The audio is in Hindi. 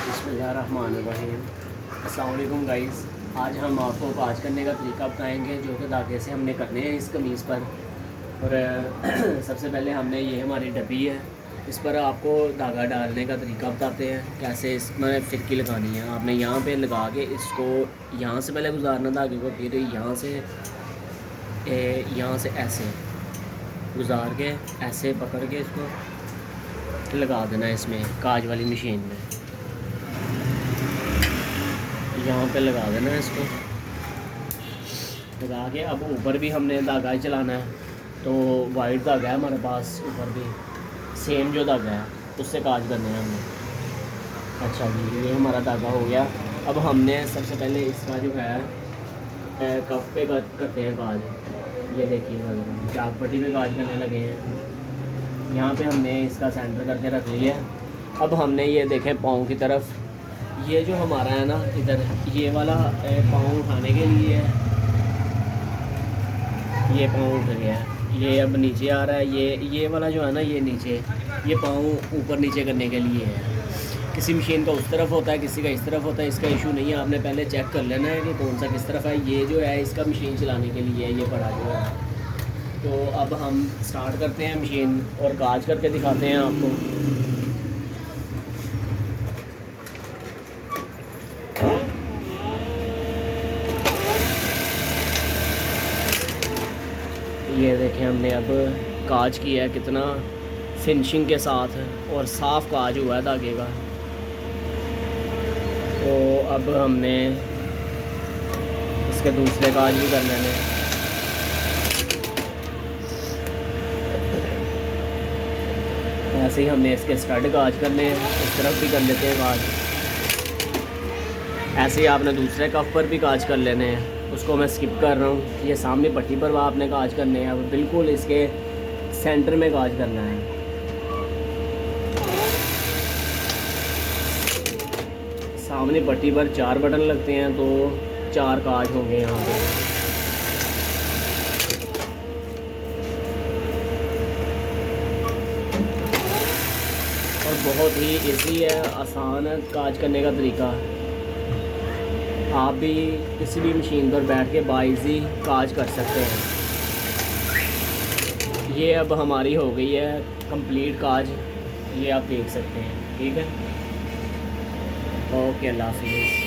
बिस्मिल्लाहिर्रहमानिर्रहीम। अस्सलाम वालेकुम गाइस। आज हम आपको काज करने का तरीका बताएंगे जो कि धागे से हमने करने हैं इस कमीज़ पर। और सबसे पहले हमने ये हमारी डब्बी है, इस पर आपको धागा डालने का तरीका बताते हैं कैसे इसमें फिरकी लगानी है। आपने यहाँ पे लगा के इसको यहाँ से पहले गुजारना धागे को, फिर यहाँ से ऐसे गुजार के ऐसे पकड़ के इसको लगा देना है इसमें काज वाली मशीन में। यहाँ पे लगा देना है इसको लगा के। अब ऊपर भी हमने धागा ही चलाना है, तो वाइट धागा है हमारे पास, ऊपर भी सेम जो धागा है उससे काज करने हैं हमने। अच्छा जी, ये हमारा धागा हो गया। अब हमने सबसे पहले इसका जो है कप पे करते हैं काज। ये देखिए चाक पट्टी पे काज करने लगे हैं। यहाँ पे हमने इसका सेंटर करके रख लिया है। अब हमने ये देखें पाँव की तरफ, ये जो हमारा है ना इधर, ये वाला पाँव उठाने के लिए है। ये पाँव उठ गया है, ये अब नीचे आ रहा है। ये वाला जो है ना ये नीचे, ये पाँव ऊपर नीचे करने के लिए है। किसी मशीन का उस तरफ होता है, किसी का इस तरफ होता है। इसका इशू नहीं है, आपने पहले चेक कर लेना है कि कौन सा किस तरफ है। ये जो है इसका मशीन चलाने के लिए है, ये बड़ा जो है। तो अब हम स्टार्ट करते हैं मशीन और काज करके दिखाते हैं आपको। ये देखें हमने अब काज किया है, कितना फिनिशिंग के साथ और साफ़ काज हुआ है धागे का। तो अब हमने इसके दूसरे काज भी कर लेने। ऐसे ही हमने इसके स्टड काज करने हैं, इस तरफ भी कर लेते हैं काज। ऐसे ही आपने दूसरे कफ पर भी काज कर लेने हैं, उसको मैं स्किप कर रहा हूँ। ये सामने पट्टी पर आपने काज करने हैं, अब बिल्कुल इसके सेंटर में काज करना है। सामने पट्टी पर 4 बटन लगते हैं, तो 4 काज होंगे यहाँ पे। और बहुत ही इजी है, आसान है काज करने का तरीका। आप भी किसी भी मशीन पर बैठ के बाइजी काज कर सकते हैं। ये अब हमारी हो गई है कंप्लीट काज, ये आप देख सकते हैं। ठीक है, ओके, अल्लाह हाफिज़।